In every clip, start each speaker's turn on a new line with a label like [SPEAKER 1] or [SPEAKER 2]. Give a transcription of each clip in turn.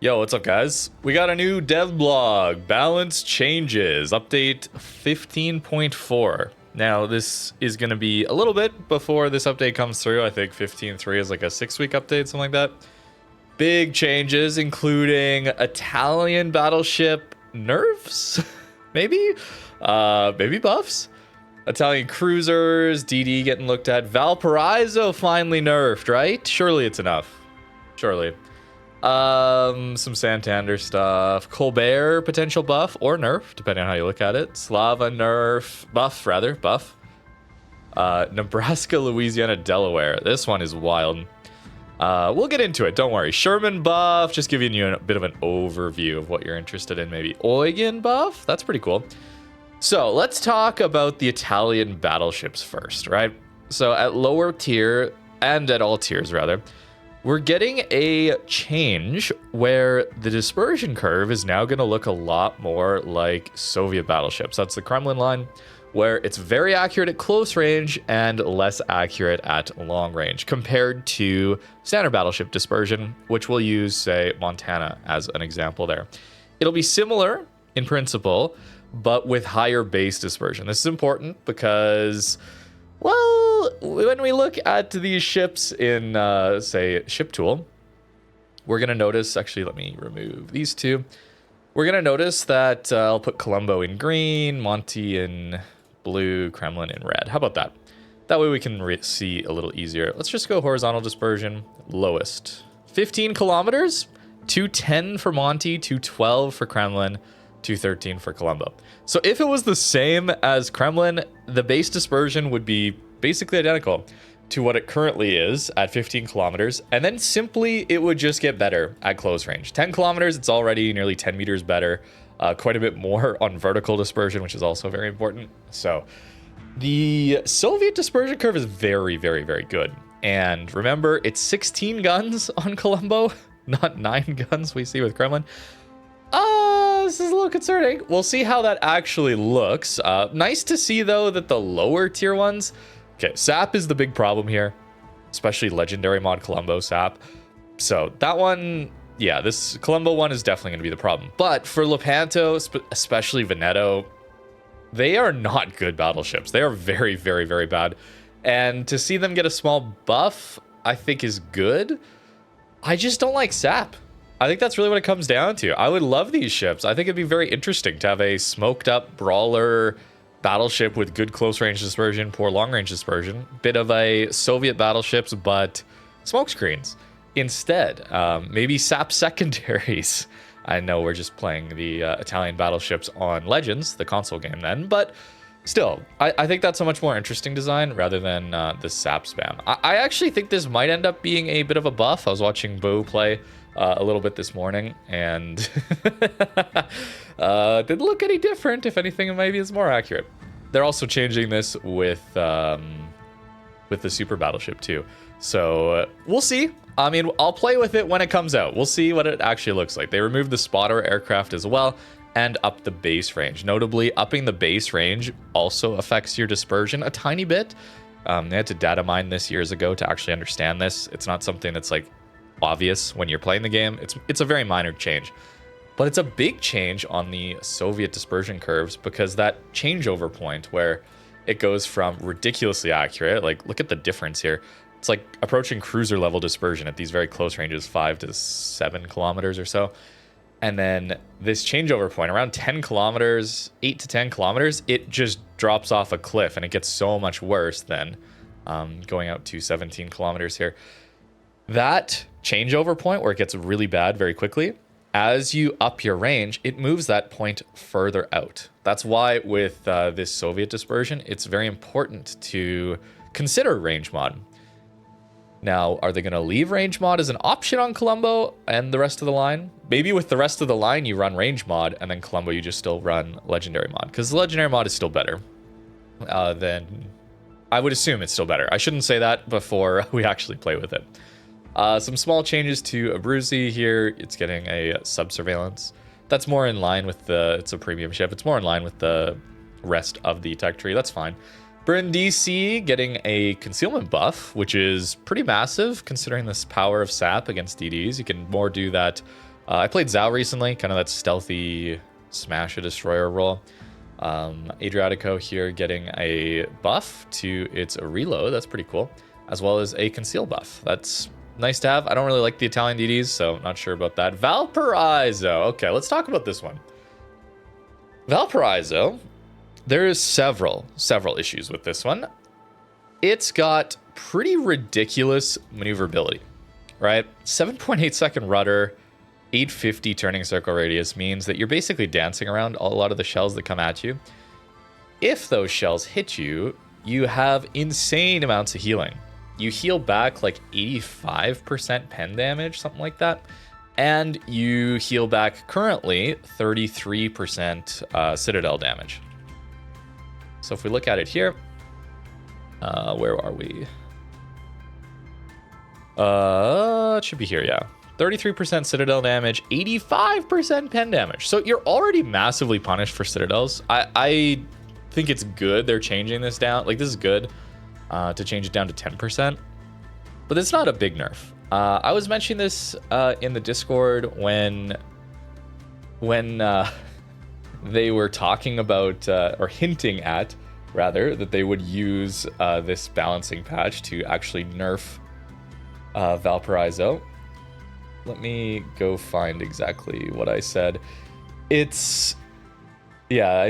[SPEAKER 1] Yo, what's up, guys? We got a new dev blog, balance changes, update 15.4. Now, this is going to be a little bit before this update comes through. I think 15.3 is like a 6-week update, something like that. Big changes, including Italian battleship NERFS, maybe? Maybe buffs? Italian cruisers, DD getting looked at. Valparaiso finally nerfed, right? Surely it's enough. Surely. Some Santander stuff. Colbert potential buff or nerf, depending on how you look at it. Slava nerf, buff. Nebraska, Louisiana, Delaware. This one is wild. We'll get into it, don't worry. Sherman buff, just giving you a bit of an overview of what you're interested in. Maybe Eugen buff, that's pretty cool. So let's talk about the Italian battleships first, right? So at lower tier, and at all tiers rather, we're getting a change where the dispersion curve is now going to look a lot more like Soviet battleships. That's the Kremlin line, where it's very accurate at close range and less accurate at long range compared to standard battleship dispersion, which we'll use, say, Montana as an example there. It'll be similar in principle, but with higher base dispersion. This is important because, well, when we look at these ships in, say, Ship Tool, we're going to notice, actually, let me remove these two. We're going to notice that I'll put Colombo in green, Monty in blue, Kremlin in red. How about that? That way we can see a little easier. Let's just go horizontal dispersion, lowest. 15 kilometers, 210 for Monty, 212 for Kremlin, 213 for Colombo. So if it was the same as Kremlin, the base dispersion would be basically identical to what it currently is at 15 kilometers. And then simply it would just get better at close range. 10 kilometers, it's already nearly 10 meters better. Quite a bit more on vertical dispersion, which is also very important. So the Soviet dispersion curve is very, very, very good. And remember, it's 16 guns on Colombo, not 9 guns we see with Kremlin. This is a little concerning. We'll see how that actually looks. Nice to see, though, that the lower tier ones... Okay, SAP is the big problem here, especially Legendary Mod Colombo SAP. So that one, yeah, this Colombo one is definitely going to be the problem. But for Lepanto, especially Veneto, they are not good battleships. They are very, very, very bad. And to see them get a small buff, I think is good. I just don't like SAP. I think that's really what it comes down to. I would love these ships. I think it'd be very interesting to have a smoked up brawler battleship with good close range dispersion, poor long range dispersion, bit of a Soviet battleships, but smoke screens instead. Maybe SAP secondaries. I know we're just playing the Italian battleships on Legends, the console game then, but still, I think that's a much more interesting design rather than the SAP spam. I actually think this might end up being a bit of a buff. I was watching Bo play a little bit this morning, and didn't look any different. If anything, maybe it's more accurate. They're also changing this with the super battleship too. So we'll see. I mean, I'll play with it when it comes out. We'll see what it actually looks like. They removed the spotter aircraft as well and up the base range. Notably, upping the base range also affects your dispersion a tiny bit. They had to data mine this years ago to actually understand this. It's not something that's like obvious when you're playing the game. It's a very minor change, but it's a big change on the Soviet dispersion curves because that changeover point where it goes from ridiculously accurate, like look at the difference here. It's like approaching cruiser level dispersion at these very close ranges, 5 to 7 kilometers or so. And then this changeover point around 10 kilometers, 8 to 10 kilometers, it just drops off a cliff and it gets so much worse than going out to 17 kilometers here. That changeover point where it gets really bad very quickly, as you up your range, it moves that point further out. That's why with this Soviet dispersion, it's very important to consider range mod. Now, are they going to leave range mod as an option on Colombo and the rest of the line? Maybe with the rest of the line, you run range mod, and then Colombo, you just still run legendary mod, because the legendary mod is still better than... I would assume it's still better. I shouldn't say that before we actually play with it. Some small changes to Abruzzi here. It's getting a sub-surveillance. That's more in line with it's a premium ship. It's more in line with the rest of the tech tree. That's fine. Brindisi getting a concealment buff, which is pretty massive considering this power of SAP against DDs. You can more do that I played Zhao recently, kind of that stealthy smash a destroyer role. Adriatico here getting a buff to its reload. That's pretty cool. As well as a conceal buff. That's nice to have. I don't really like the Italian DDs, so not sure about that. Valparaiso. Okay, let's talk about this one. Valparaiso, there's several issues with this one. It's got pretty ridiculous maneuverability, right? 7.8 second rudder, 850 turning circle radius means that you're basically dancing around a lot of the shells that come at you. If those shells hit you, you have insane amounts of healing. You heal back like 85% pen damage, something like that. And you heal back currently 33% Citadel damage. So if we look at it here, where are we? It should be here, yeah. 33% Citadel damage, 85% pen damage. So you're already massively punished for Citadels. I think it's good they're changing this down. Like, this is good to change it down to 10%. But it's not a big nerf. I was mentioning this in the Discord when they were talking about, or hinting at, rather, that they would use this balancing patch to actually nerf Valparaiso. Let me go find exactly what I said. I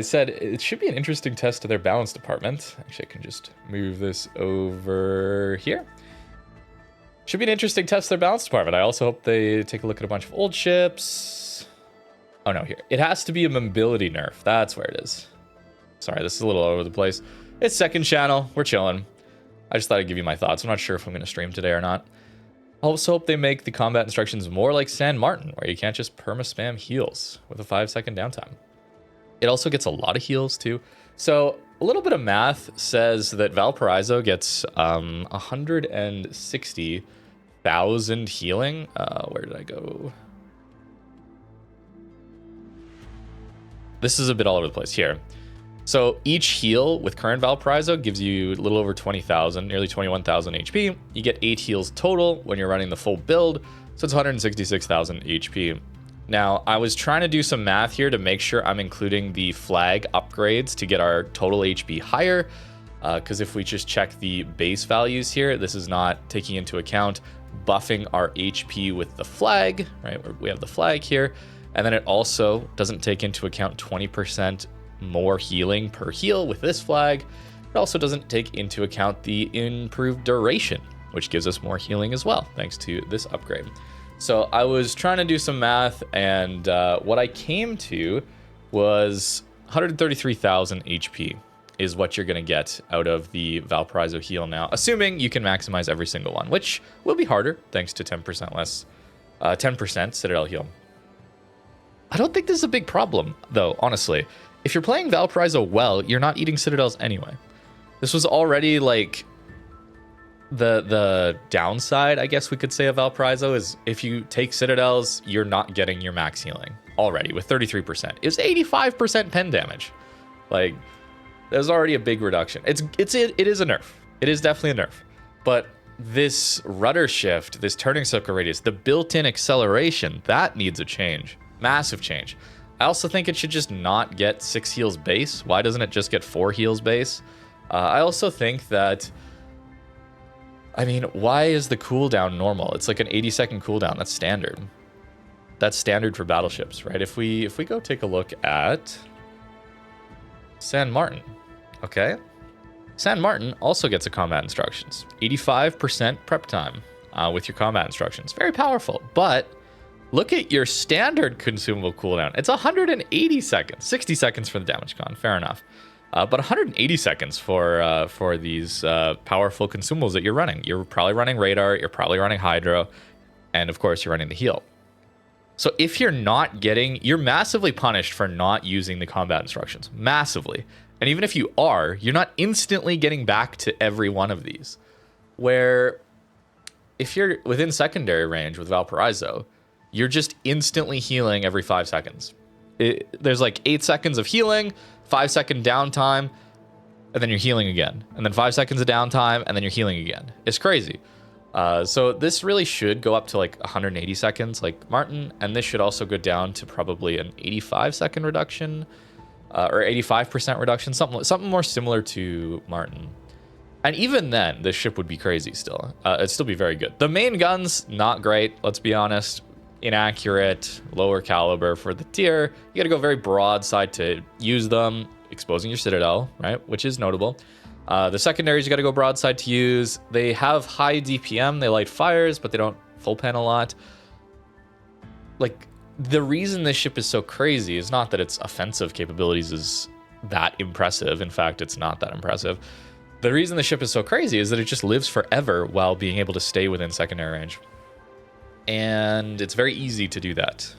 [SPEAKER 1] said it should be an interesting test to their balance department. Actually, I can just move this over here. Should be an interesting test to their balance department. I also hope they take a look at a bunch of old ships. Oh no, here. It has to be a mobility nerf. That's where it is. Sorry, this is a little all over the place. It's second channel. We're chilling. I just thought I'd give you my thoughts. I'm not sure if I'm going to stream today or not. I also hope they make the combat instructions more like San Martin, where you can't just perma-spam heals with a 5-second downtime. It also gets a lot of heals too. So a little bit of math says that Valparaiso gets 160,000 healing. Where did I go? This is a bit all over the place here. So each heal with current Valparaiso gives you a little over 20,000, nearly 21,000 HP. You get 8 heals total when you're running the full build, so it's 166,000 HP. Now, I was trying to do some math here to make sure I'm including the flag upgrades to get our total HP higher, because if we just check the base values here, this is not taking into account buffing our HP with the flag, right? We have the flag here, and then it also doesn't take into account 20% more healing per heal with this flag. It also doesn't take into account the improved duration, which gives us more healing as well, thanks to this upgrade. So I was trying to do some math, and what I came to was 133,000 HP is what you're going to get out of the Valparaiso heal now, assuming you can maximize every single one, which will be harder thanks to 10% less, 10% Citadel heal. I don't think this is a big problem, though, honestly. If you're playing Valparaiso well, you're not eating Citadels anyway. This was already like the downside, I guess we could say, of Valparaiso is if you take Citadels, you're not getting your max healing already with 33%. It's 85% pen damage. Like, there's already a big reduction. It is a nerf. It is definitely a nerf. But this rudder shift, this turning circle radius, the built-in acceleration, that needs a change. Massive change. I also think it should just not get 6 heals base. Why doesn't it just get 4 heals base? I also think that, I mean, why is the cooldown normal? It's like an 80-second cooldown. That's standard. That's standard for battleships, right? If we go take a look at San Martin, okay? San Martin also gets a combat instructions. 85% prep time with your combat instructions. Very powerful, but look at your standard consumable cooldown. It's 180 seconds. 60 seconds for the damage con. Fair enough. But 180 seconds for these powerful consumables that you're running. You're probably running radar. You're probably running hydro. And of course, you're running the heal. So if you're not getting... You're massively punished for not using the combat instructions. Massively. And even if you are, you're not instantly getting back to every one of these. Where if you're within secondary range with Valparaiso, you're just instantly healing every 5 seconds. There's like 8 seconds of healing, 5-second downtime, and then you're healing again. And then 5 seconds of downtime, and then you're healing again. It's crazy. So this really should go up to like 180 seconds like Martin, and this should also go down to probably an 85-second reduction, or 85% reduction, something more similar to Martin. And even then, this ship would be crazy still. It'd still be very good. The main guns, not great, let's be honest. Inaccurate, lower caliber for the tier. You gotta go very broadside to use them, exposing your citadel, right? Which is notable. The secondaries you gotta go broadside to use. They have high DPM, they light fires, but they don't full pan a lot. Like, the reason this ship is so crazy is not that its offensive capabilities is that impressive. In fact, it's not that impressive. The reason the ship is so crazy is that it just lives forever while being able to stay within secondary range. And it's very easy to do that.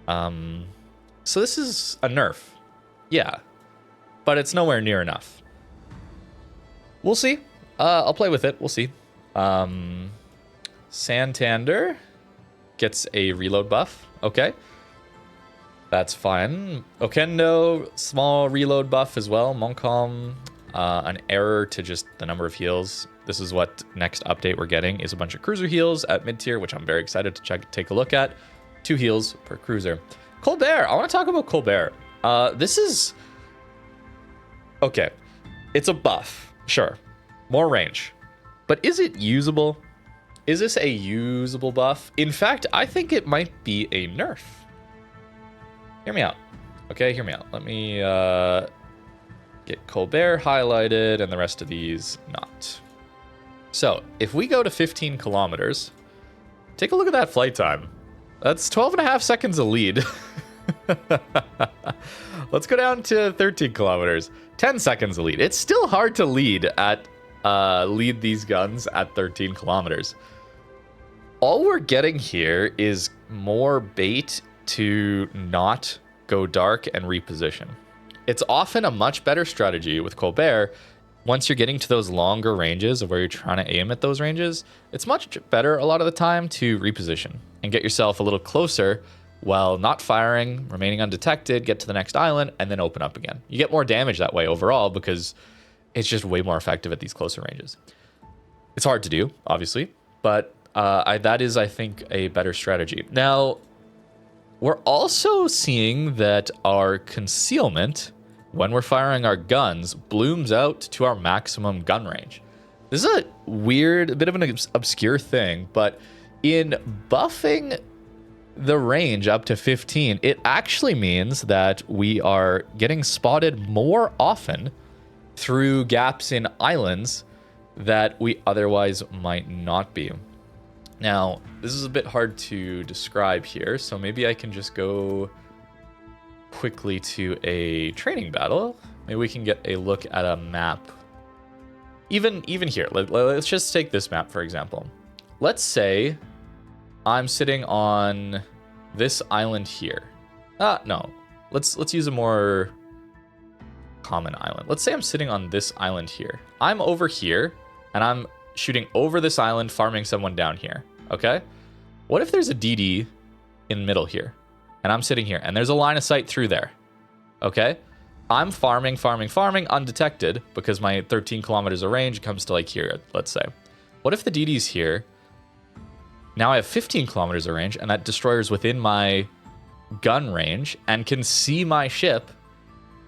[SPEAKER 1] So this is a nerf. Yeah. But it's nowhere near enough. We'll see. I'll play with it. We'll see. Santander gets a reload buff. Okay. That's fine. Okendo, small reload buff as well. Montcalm, an error to just the number of heals. This is what next update we're getting is a bunch of cruiser heals at mid-tier, which I'm very excited to take a look at. 2 heals per cruiser. Colbert. I want to talk about Colbert. This is... Okay. It's a buff. Sure. More range. But is it usable? Is this a usable buff? In fact, I think it might be a nerf. Hear me out. Okay, hear me out. Let me get Colbert highlighted and the rest of these not. So, if we go to 15 kilometers, take a look at that flight time. That's 12.5 seconds a lead. Let's go down to 13 kilometers. 10 seconds a lead. It's still hard to lead these guns at 13 kilometers. All we're getting here is more bait to not go dark and reposition. It's often a much better strategy with Colbert. Once you're getting to those longer ranges of where you're trying to aim at those ranges, it's much better a lot of the time to reposition and get yourself a little closer while not firing, remaining undetected, get to the next island, and then open up again. You get more damage that way overall because it's just way more effective at these closer ranges. It's hard to do, obviously, but that is, I think, a better strategy. Now, we're also seeing that our concealment, when we're firing our guns, blooms out to our maximum gun range. This is a bit of an obscure thing, but in buffing the range up to 15, it actually means that we are getting spotted more often through gaps in islands that we otherwise might not be. Now, this is a bit hard to describe here, so maybe I can just go quickly to a training battle. Maybe we can get a look at a map. Even here, let's just take this map, for example. Let's say I'm sitting on this island here. No, let's use a more common island. Let's say I'm sitting on this island here. I'm over here, and I'm shooting over this island, farming someone down here, okay? What if there's a DD in the middle here, and I'm sitting here, and there's a line of sight through there, okay? I'm farming, undetected, because my 13 kilometers of range comes to like here, let's say. What if the DD's here? Now I have 15 kilometers of range, and that destroyer's within my gun range and can see my ship.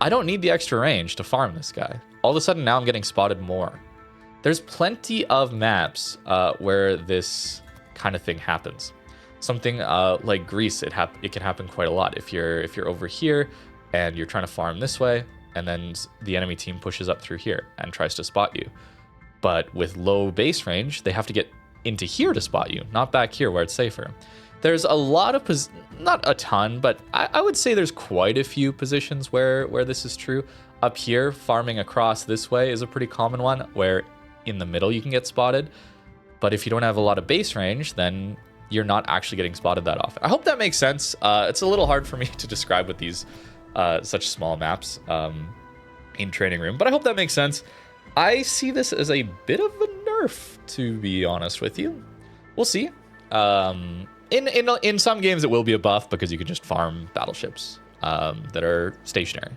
[SPEAKER 1] I don't need the extra range to farm this guy. All of a sudden, now I'm getting spotted more. There's plenty of maps where this kind of thing happens. Something like Greece, it can happen quite a lot. If you're over here and you're trying to farm this way, and then the enemy team pushes up through here and tries to spot you. But with low base range, they have to get into here to spot you, not back here where it's safer. There's a lot of, not a ton, but I would say there's quite a few positions where this is true. Up here, farming across this way is a pretty common one, where in the middle you can get spotted. But if you don't have a lot of base range, then you're not actually getting spotted that often. I hope that makes sense. It's a little hard for me to describe with these such small maps in Training Room, but I hope that makes sense. I see this as a bit of a nerf, to be honest with you. We'll see. In some games, it will be a buff because you can just farm battleships that are stationary.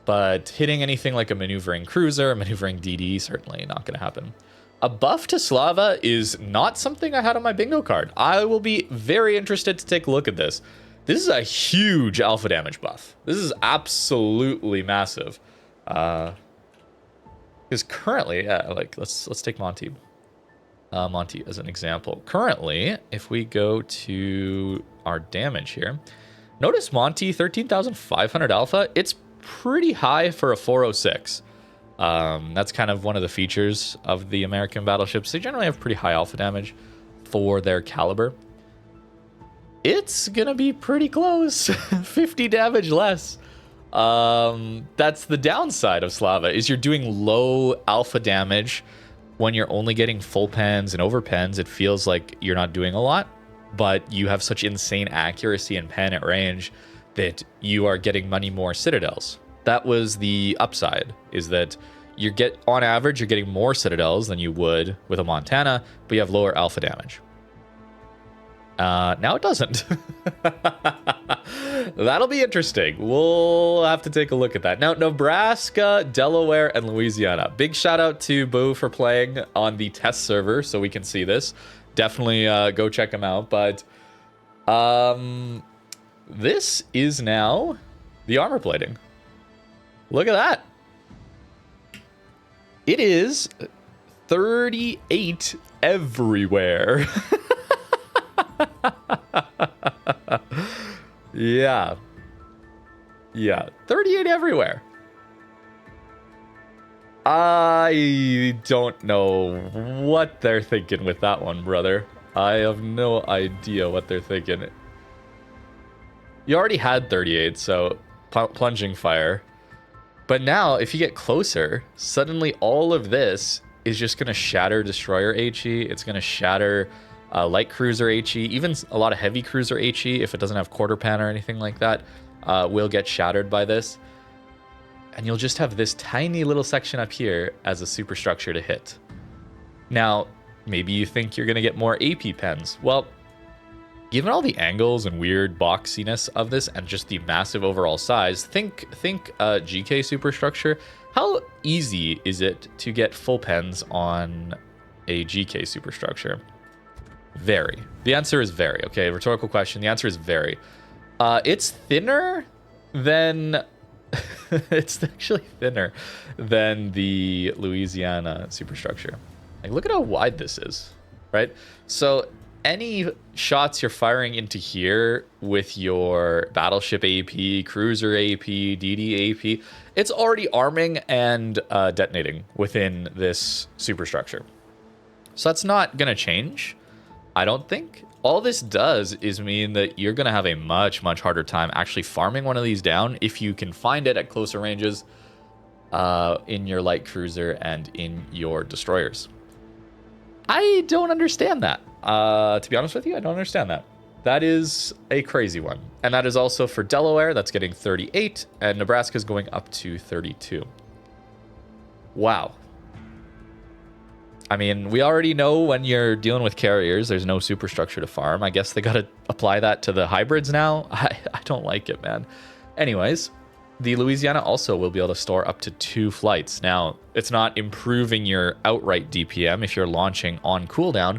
[SPEAKER 1] But hitting anything like a maneuvering cruiser, a maneuvering DD, certainly not going to happen. A buff to Slava is not something I had on my bingo card. I will be very interested to take a look at this. This is a huge alpha damage buff. This is absolutely massive. Because currently, yeah, like let's take Monty. Monty as an example. Currently, if we go to our damage here, notice Monty 13,500 alpha. It's pretty high for a 406. That's kind of one of the features of the American battleships. They generally have pretty high alpha damage for their caliber. It's gonna be pretty close. 50 damage less. That's the downside of Slava, is you're doing low alpha damage when you're only getting full pens and over pens. It feels like you're not doing a lot, but you have such insane accuracy and pen at range that you are getting many more citadels. That was the upside, is that on average, you're getting more citadels than you would with a Montana, but you have lower alpha damage. Now it doesn't. That'll be interesting. We'll have to take a look at that. Now, Nebraska, Delaware, and Louisiana. Big shout out to Boo for playing on the test server so we can see this. Definitely go check him out. But this is now the armor plating. Look at that. It is 38 everywhere. Yeah, 38 everywhere. I don't know what they're thinking with that one, brother. I have no idea what they're thinking. You already had 38, so plunging fire. But now, if you get closer, suddenly all of this is just going to shatter destroyer HE. It's going to shatter light cruiser HE, even a lot of heavy cruiser HE, if it doesn't have quarter pan or anything like that, will get shattered by this. And you'll just have this tiny little section up here as a superstructure to hit. Now, maybe you think you're going to get more AP pens. Well, given all the angles and weird boxiness of this and just the massive overall size, think GK superstructure. How easy is it to get full pens on a GK superstructure? Very. The answer is very. Okay, rhetorical question. The answer is very. It's thinner than... it's actually thinner than the Louisiana superstructure. Like, look at how wide this is, right? So any shots you're firing into here with your battleship AP, cruiser AP, DD AP, it's already arming and detonating within this superstructure. So that's not going to change, I don't think. All this does is mean that you're going to have a much harder time actually farming one of these down if you can find it at closer ranges in your light cruiser and in your destroyers. I don't understand that. To be honest with you, I don't understand that. That is a crazy one. And that is also for Delaware. That's getting 38, and Nebraska's going up to 32. Wow. I mean, we already know when you're dealing with carriers, there's no superstructure to farm. I guess they got to apply that to the hybrids now. I don't like it, man. Anyways, the Louisiana also will be able to store up to 2 flights. Now, it's not improving your outright DPM if you're launching on cooldown.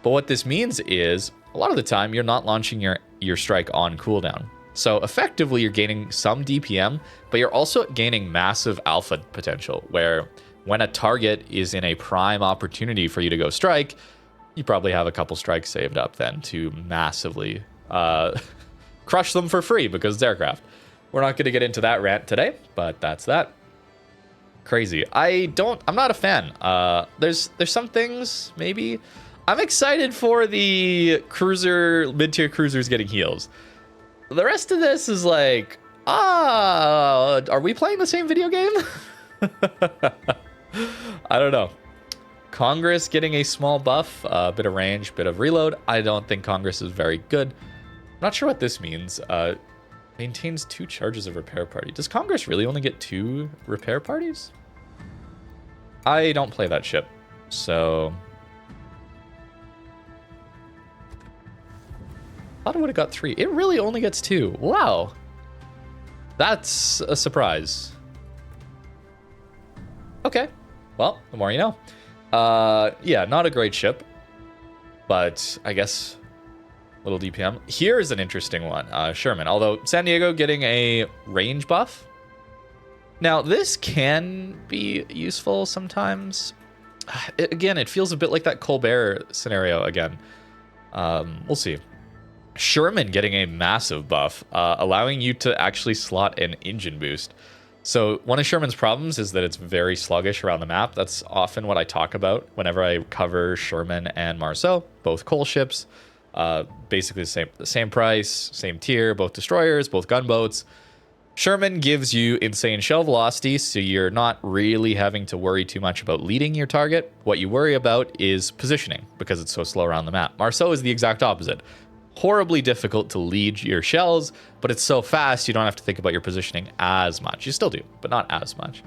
[SPEAKER 1] But what this means is, a lot of the time, you're not launching your strike on cooldown. So effectively, you're gaining some DPM, but you're also gaining massive alpha potential, where when a target is in a prime opportunity for you to go strike, you probably have a couple strikes saved up then to massively crush them for free because it's aircraft. We're not going to get into that rant today, but that's that. Crazy. I'm not a fan. There's some things, maybe. I'm excited for the mid-tier cruisers getting heals. The rest of this is like, are we playing the same video game? I don't know. Congress getting a small buff, a bit of range, bit of reload. I don't think Congress is very good. I'm not sure what this means. Maintains 2 charges of repair party. Does Congress really only get 2 repair parties? I don't play that ship, so... I thought it would have got 3. It really only gets 2. Wow. That's a surprise. Okay. Well, the more you know. Yeah, not a great ship, but I guess little DPM. Here's an interesting one, Sherman. Although San Diego getting a range buff. Now, this can be useful sometimes. Again, it feels a bit like that Colbert scenario again. We'll see. Sherman getting a massive buff, allowing you to actually slot an engine boost. So one of Sherman's problems is that it's very sluggish around the map. That's often what I talk about whenever I cover Sherman and Marceau, both coal ships. Basically the same price, same tier, both destroyers, both gunboats. Sherman gives you insane shell velocity, so you're not really having to worry too much about leading your target. What you worry about is positioning, because it's so slow around the map. Marceau is the exact opposite. Horribly difficult to lead your shells, but it's so fast you don't have to think about your positioning as much. You still do, but not as much.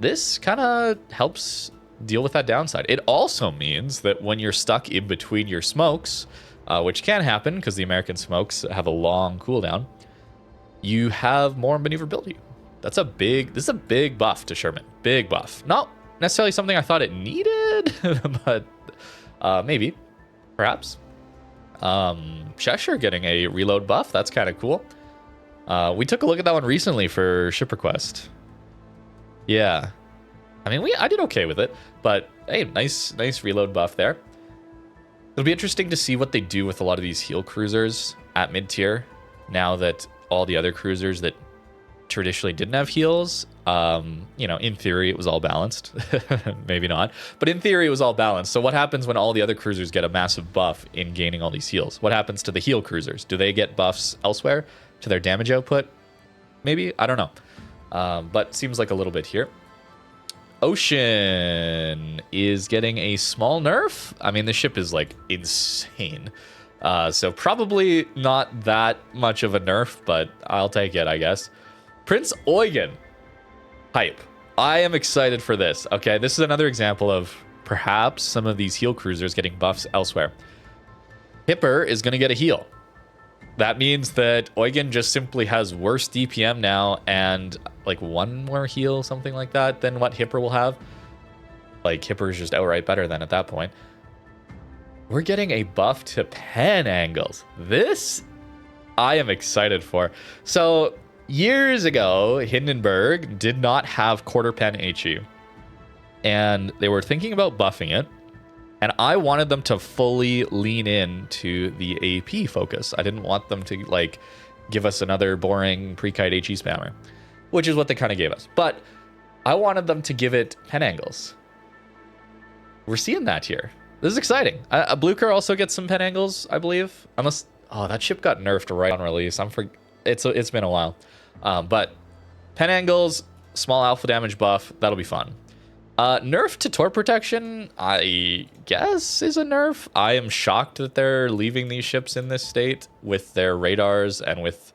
[SPEAKER 1] This kind of helps deal with that downside. It also means that when you're stuck in between your smokes, which can happen because the American smokes have a long cooldown, you have more maneuverability. This is a big buff to Sherman. Big buff. Not necessarily something I thought it needed, but maybe, perhaps. Cheshire getting a reload buff. That's kind of cool. We took a look at that one recently for Ship Request. Yeah. I mean, I did okay with it, but hey, nice reload buff there. It'll be interesting to see what they do with a lot of these heal cruisers at mid-tier now that all the other cruisers that traditionally didn't have heals, in theory it was all balanced. Maybe not, but in theory it was all balanced. So what happens when all the other cruisers get a massive buff in gaining all these heals? What happens to the heal cruisers? Do they get buffs elsewhere to their damage output? Maybe, I don't know. But seems like a little bit here. Ocean is getting a small nerf. I mean, the ship is like insane. So probably not that much of a nerf, but I'll take it, I guess. Prince Eugen. Hype. I am excited for this. Okay, this is another example of perhaps some of these heal cruisers getting buffs elsewhere. Hipper is going to get a heal. That means that Eugen just simply has worse DPM now and like one more heal, something like that, than what Hipper will have. Like, Hipper is just outright better than at that point. We're getting a buff to pen angles. This I am excited for. So years ago, Hindenburg did not have quarter pen HE. And they were thinking about buffing it. And I wanted them to fully lean in to the AP focus. I didn't want them to like give us another boring pre-kite HE spammer, which is what they kind of gave us. But I wanted them to give it pen angles. We're seeing that here. This is exciting. Blucher also gets some pen angles, I believe. Unless, that ship got nerfed right on release. It's been a while. But pen angles, small alpha damage buff, that'll be fun. Nerf to torp protection, I guess, is a nerf. I am shocked that they're leaving these ships in this state with their radars and with,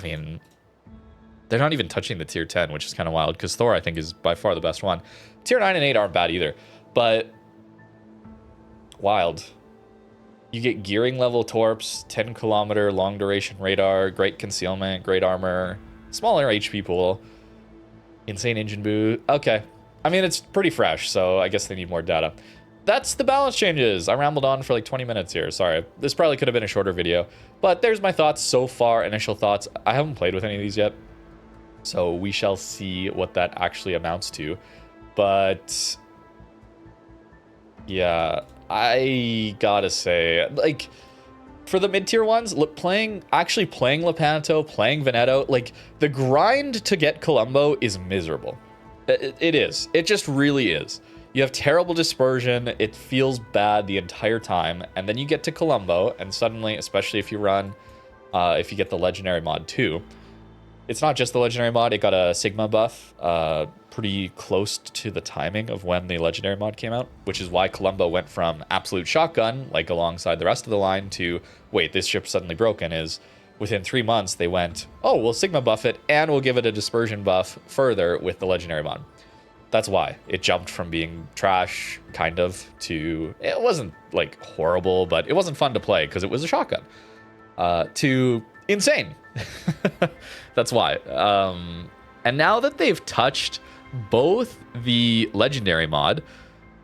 [SPEAKER 1] they're not even touching the tier 10, which is kind of wild because Thor, I think, is by far the best one. Tier 9 and 8 aren't bad either, but wild. You get gearing level torps, 10 kilometer long duration radar, great concealment, great armor, smaller HP pool, insane engine boot. Okay. I mean, it's pretty fresh, so I guess they need more data. That's the balance changes. I rambled on for like 20 minutes here. Sorry. This probably could have been a shorter video, but there's my thoughts so far, initial thoughts. I haven't played with any of these yet, so we shall see what that actually amounts to. But yeah, I gotta say, like, for the mid-tier ones, actually playing Lepanto, playing Veneto, like, the grind to get Colombo is miserable. It is. It just really is. You have terrible dispersion. It feels bad the entire time. And then you get to Colombo, and suddenly, especially if you run, if you get the Legendary mod too, it's not just the Legendary mod. It got a Sigma buff pretty close to the timing of when the Legendary mod came out, which is why Colombo went from absolute shotgun, like alongside the rest of the line, to, wait, this ship's suddenly broken, is within 3 months, they went, oh, we'll Sigma buff it, and we'll give it a dispersion buff further with the Legendary mod. That's why it jumped from being trash, kind of, to, it wasn't, like, horrible, but it wasn't fun to play because it was a shotgun, to insane. That's why. And now that they've touched both the Legendary mod,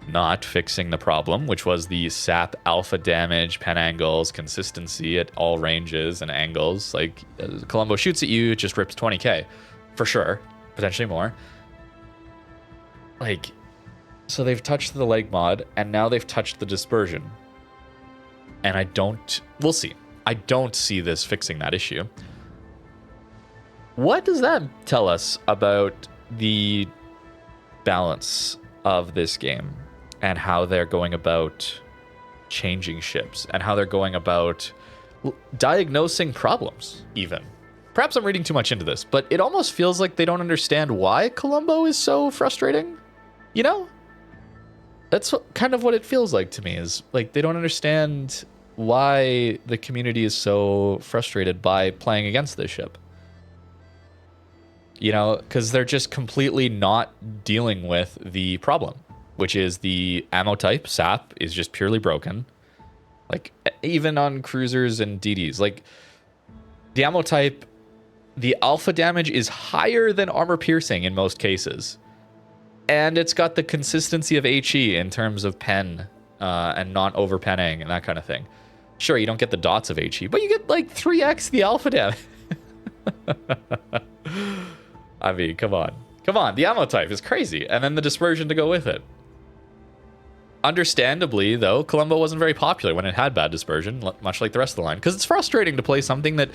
[SPEAKER 1] not fixing the problem, which was the sap alpha damage, pen angles, consistency at all ranges and angles. Like, Colombo shoots at you, it just rips 20k. For sure. Potentially more. Like, so they've touched the leg mod, and now they've touched the dispersion. And we'll see. I don't see this fixing that issue. What does that tell us about the balance of this game and how they're going about changing ships and how they're going about diagnosing problems even? Perhaps I'm reading too much into this, but it almost feels like they don't understand why Colombo is so frustrating. You know? That's kind of what it feels like to me, is like they don't understand why the community is so frustrated by playing against this ship. You know, because they're just completely not dealing with the problem, which is the ammo type, SAP, is just purely broken. Like, even on cruisers and DDs. Like, the ammo type, the alpha damage is higher than armor piercing in most cases. And it's got the consistency of HE in terms of pen and not over-penning and that kind of thing. Sure, you don't get the dots of HE, but you get like 3x the alpha damage. I mean, come on. Come on, the ammo type is crazy. And then the dispersion to go with it. Understandably, though, Colombo wasn't very popular when it had bad dispersion, much like the rest of the line, because it's frustrating to play something that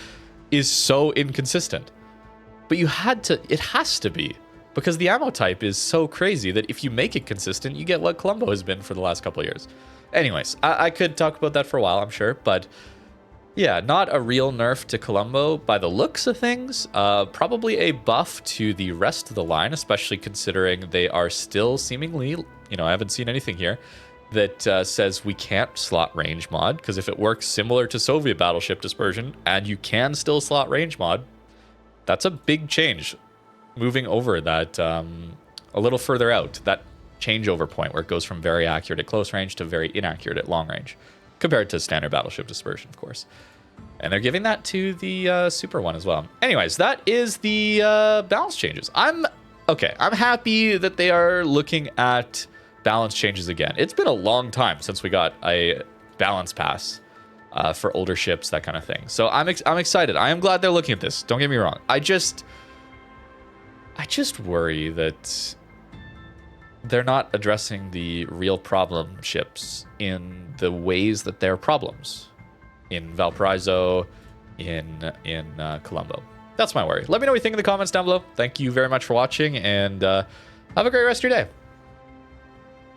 [SPEAKER 1] is so inconsistent. But it has to be, because the ammo type is so crazy that if you make it consistent, you get what Colombo has been for the last couple of years. Anyways, I could talk about that for a while, I'm sure, but yeah, not a real nerf to Colombo by the looks of things. Probably a buff to the rest of the line, especially considering they are still seemingly, you know, I haven't seen anything here that says we can't slot range mod, because if it works similar to Soviet battleship dispersion and you can still slot range mod, that's a big change. Moving over that a little further out, that changeover point where it goes from very accurate at close range to very inaccurate at long range, compared to standard battleship dispersion, of course. And they're giving that to the super one as well. Anyways, that is the balance changes. I'm happy that they are looking at balance changes again. It's been a long time since we got a balance pass for older ships, that kind of thing. So I'm excited. I am glad they're looking at this. Don't get me wrong. I just worry that they're not addressing the real problem ships in the ways that they're problems in Valparaiso, in Colombo. That's my worry. Let me know what you think in the comments down below. Thank you very much for watching, and have a great rest of your day.